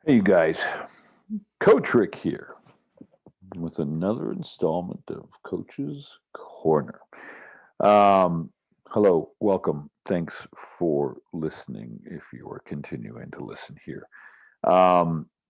Hey, you guys. Coach Rick here with another installment of Coach's Corner. Um, Hello, welcome. Thanks for listening if you are continuing to listen here.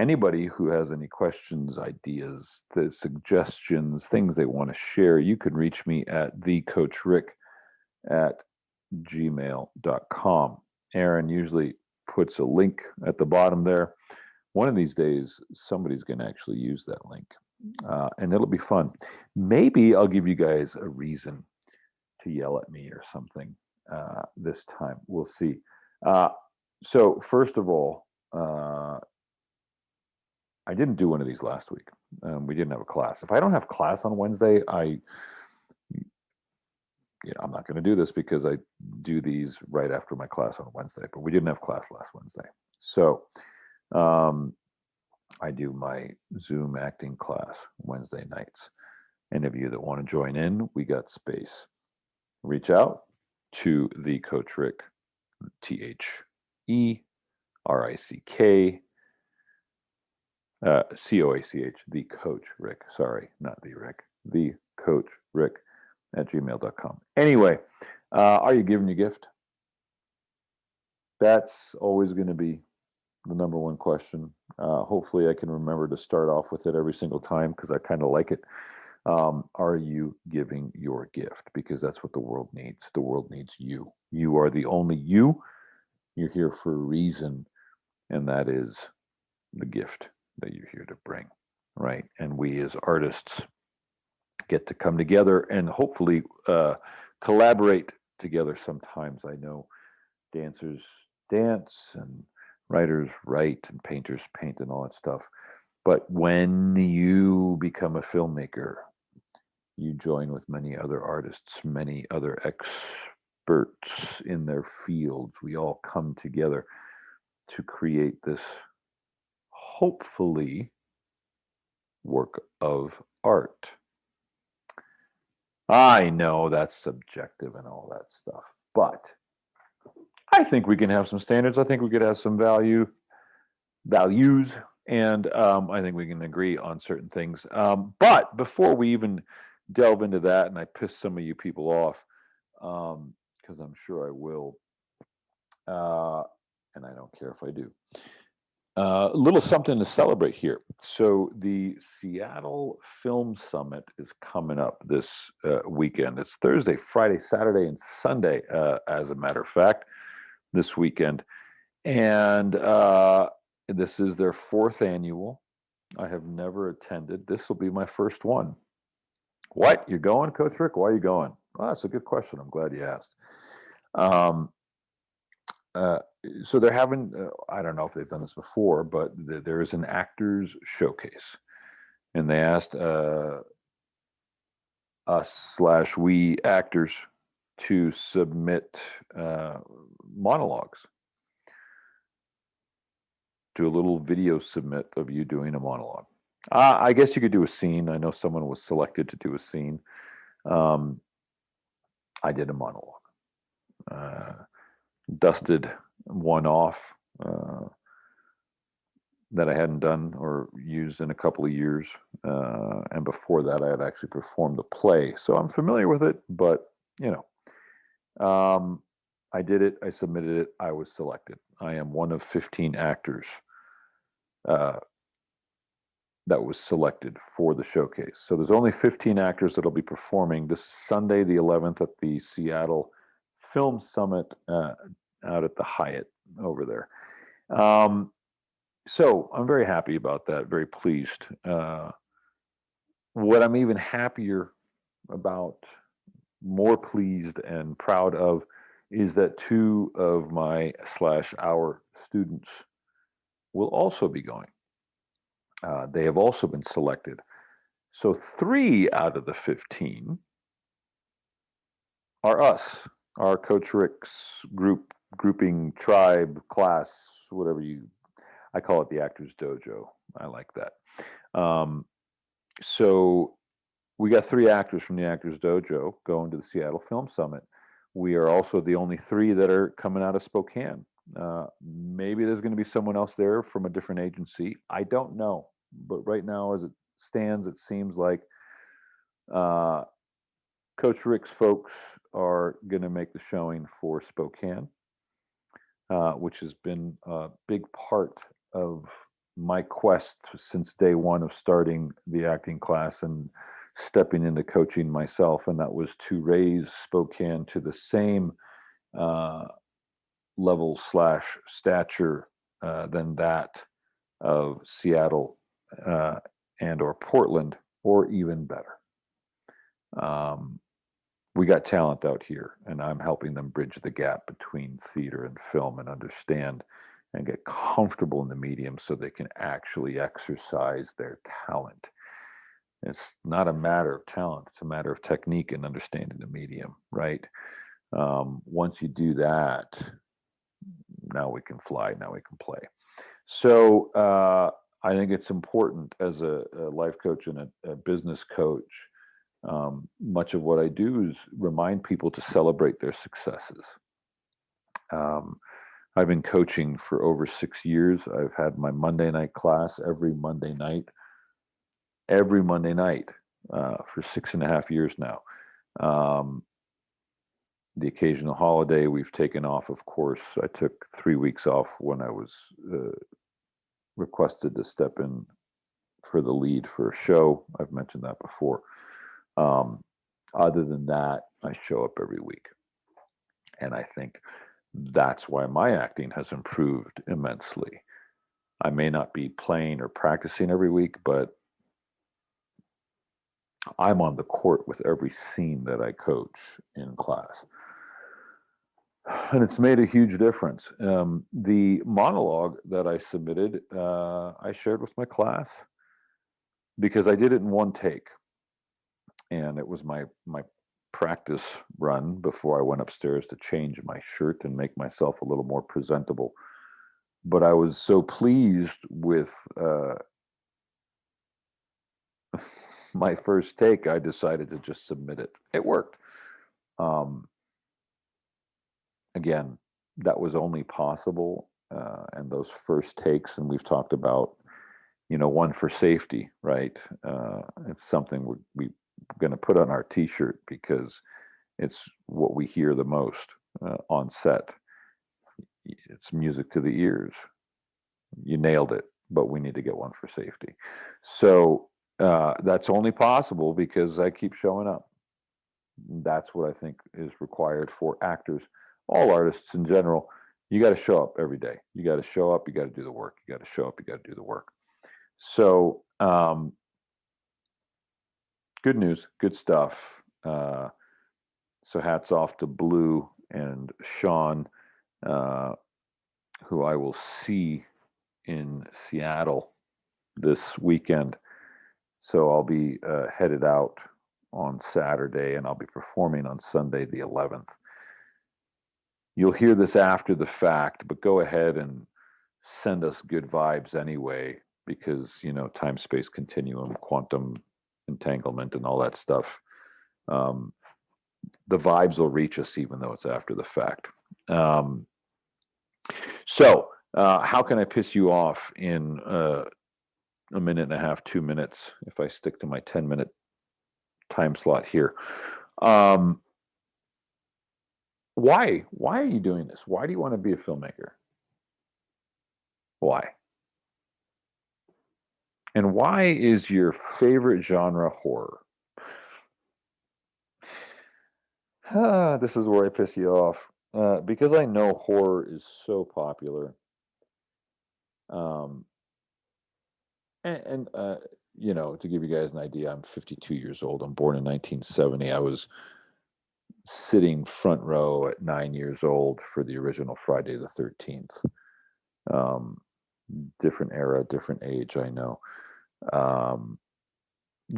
Anybody who has any questions, ideas, the suggestions, things they want to share, you can reach me at thecoachrick@gmail.com. Aaron usually puts a link at the bottom there. One of these days, somebody's going to actually use that link, and it'll be fun. Maybe I'll give you guys a reason to yell at me or something this time. We'll see. Uh, so, first of all, I didn't do one of these last week. We didn't have a class. If I don't have class on Wednesday, I'm not going to do this because I do these right after my class on Wednesday. But we didn't have class last Wednesday, so I do my Zoom acting class Wednesday nights. Any of you that want to join in, we got space. Reach out to the Coach Rick, TheRick, COACH, the Coach Rick. Sorry, not the Rick. The Coach Rick at gmail.com. Anyway, are you giving your gift? That's always going to be the number one question. Hopefully, I can remember to start off with it every single time because I kind of like it. Are you giving your gift? Because that's what the world needs. The world needs you. You are the only you. You're here for a reason, and that is the gift that you're here to bring, right? And we as artists get to come together and hopefully collaborate together sometimes. I know dancers dance and writers write and painters paint and all that stuff. But when you become a filmmaker, you join with many other artists, many other experts in their fields. We all come together to create this, hopefully, work of art. I know that's subjective and all that stuff, but I think we can have some standards. I think we could have some values, and I think we can agree on certain things. But before we even delve into that, and I piss some of you people off, because I'm sure I will, and I don't care if I do. A little something to celebrate here. So the Seattle Film Summit is coming up this weekend. It's Thursday, Friday, Saturday, and Sunday, as a matter of fact, this weekend. And this is their fourth annual. I have never attended. This will be my first one. What? You're going, Coach Rick? Why are you going? Well, that's a good question. I'm glad you asked. So they're having, I don't know if they've done this before, but there is an actors showcase. And they asked us/we actors to submit monologues. Do a little video submit of you doing a monologue. I guess you could do a scene. I know someone was selected to do a scene. I did a monologue. Dusted one off that I hadn't done or used in a couple of years. And before that, I had actually performed the play. So I'm familiar with it, but, I did it. I submitted it. I was selected. I am one of 15 actors that was selected for the showcase. So there's only 15 actors that'll be performing this Sunday, the 11th, at the Seattle Film Summit out at the Hyatt over there. So I'm very happy about that, very pleased. What I'm even happier about, more pleased and proud of, is that two of my/our students will also be going. They have also been selected. So 3 out of the 15 are us, our Coach Rick's grouping, tribe, class, whatever I call it the Actors Dojo. I like that. So we got 3 actors from the Actors Dojo going to the Seattle Film Summit. We are also the only 3 that are coming out of Spokane, Maybe there's going to be someone else there from a different agency. I don't know. But right now, as it stands, it seems like uh, Coach Rick's folks are going to make the showing for Spokane, which has been a big part of my quest since day one of starting the acting class and stepping into coaching myself. And that was to raise Spokane to the same uh, level slash stature than that of Seattle uh, and or Portland, or even better. Um, we got talent out here, and I'm helping them bridge the gap between theater and film and understand and get comfortable in the medium so they can actually exercise their talent. It's not a matter of talent, it's a matter of technique and understanding the medium, right? Once you do that, now we can fly, now we can play. So I think it's important as a life coach and a business coach. Much of what I do is remind people to celebrate their successes. Um, I've been coaching for over 6 years. I've had my Monday night class every Monday night for 6.5 years now. Um, the occasional holiday we've taken off, of course. I took 3 weeks off when I was requested to step in for the lead for a show. I've mentioned that before. Um, Other than that, I show up every week. And I think that's why my acting has improved immensely. I may not be playing or practicing every week, but I'm on the court with every scene that I coach in class. And it's made a huge difference. The monologue that I submitted, I shared with my class because I did it in one take. And it was my practice run before I went upstairs to change my shirt and make myself a little more presentable. But I was so pleased with my first take, I decided to just submit it. It worked. Um, Again, that was only possible, and those first takes, and we've talked about, one for safety, right? It's something we're going to put on our T-shirt because it's what we hear the most on set. It's music to the ears. You nailed it, but we need to get one for safety. So that's only possible because I keep showing up. That's what I think is required for actors, all artists in general. You got to show up every day. You got to show up. You got to do the work. You got to show up. You got to do the work. So, good news, good stuff. So, hats off to Blue and Sean, uh, who I will see in Seattle this weekend. So, I'll be headed out on Saturday and I'll be performing on Sunday, the 11th. You'll hear this after the fact, but go ahead and send us good vibes anyway, because, time space continuum, quantum entanglement, and all that stuff. Um, the vibes will reach us even though it's after the fact. Um, so, how can I piss you off in a minute and a half, 2 minutes, if I stick to my 10-minute time slot here? Um, why? Why are you doing this? Why do you want to be a filmmaker? Why? And why is your favorite genre horror? This is where I piss you off. Because I know horror is so popular. Um, and to give you guys an idea, I'm 52 years old. I'm born in 1970. I was sitting front row at 9 years old for the original Friday the 13th. Um, Different era, different age, I know. Um,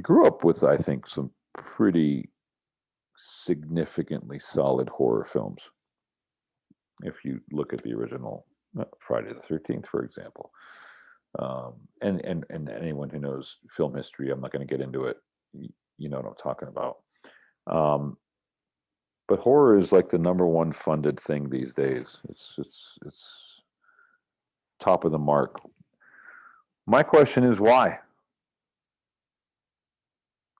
Grew up with, I think, some pretty significantly solid horror films. If you look at the original Friday the 13th, for example. And anyone who knows film history, I'm not going to get into it. You know what I'm talking about. Um, But horror is like the number one funded thing these days. It's top of the mark. My question is why?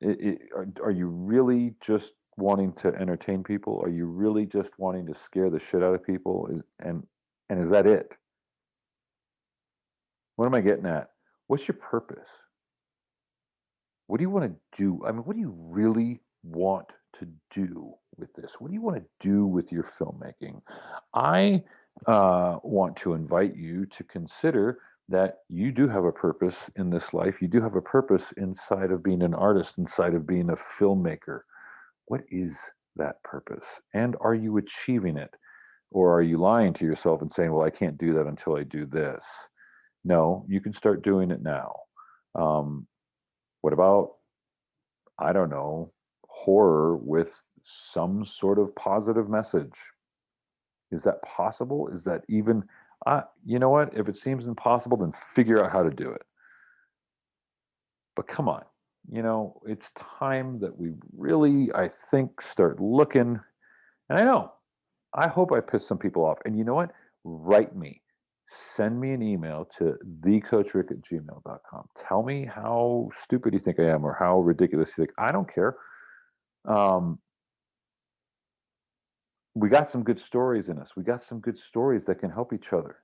Are you really just wanting to entertain people? Are you really just wanting to scare the shit out of people? And is that it? What am I getting at? What's your purpose? What do you want to do? I mean, what do you really want to do with this? What do you want to do with your filmmaking? I want to invite you to consider that you do have a purpose in this life. You do have a purpose inside of being an artist, inside of being a filmmaker. What is that purpose? And are you achieving it? Or are you lying to yourself and saying, well, I can't do that until I do this? No, you can start doing it now. Um, what about, I don't know, horror with some sort of positive message? Is that possible? Is that even, you know what? If it seems impossible, then figure out how to do it. But come on, it's time that we really, I think, start looking. And I know, I hope I piss some people off. And you know what? Write me. Send me an email to thecoachrick@gmail.com. Tell me how stupid you think I am or how ridiculous you think. I don't care. Um, we got some good stories in us. We got some good stories that can help each other.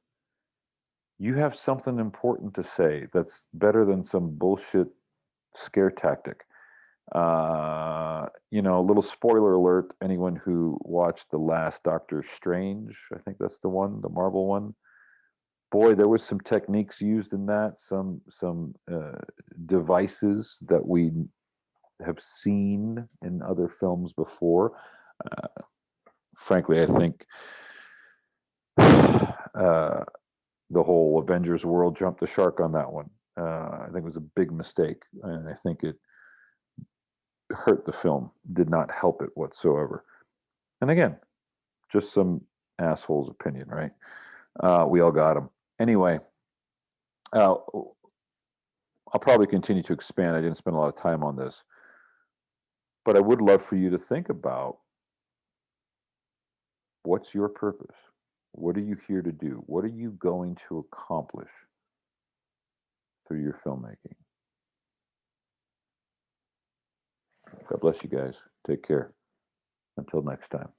You have something important to say that's better than some bullshit scare tactic. A little spoiler alert, anyone who watched the last Doctor Strange, I think that's the one, the Marvel one. Boy, there was some techniques used in that, some devices that we have seen in other films before. Frankly, I think the whole Avengers world jumped the shark on that one. I think it was a big mistake, and I think it hurt the film, did not help it whatsoever. And again, just some asshole's opinion, right? We all got them. Anyway, I'll probably continue to expand. I didn't spend a lot of time on this, but I would love for you to think about what's your purpose? What are you here to do? What are you going to accomplish through your filmmaking? God bless you guys. Take care. Until next time.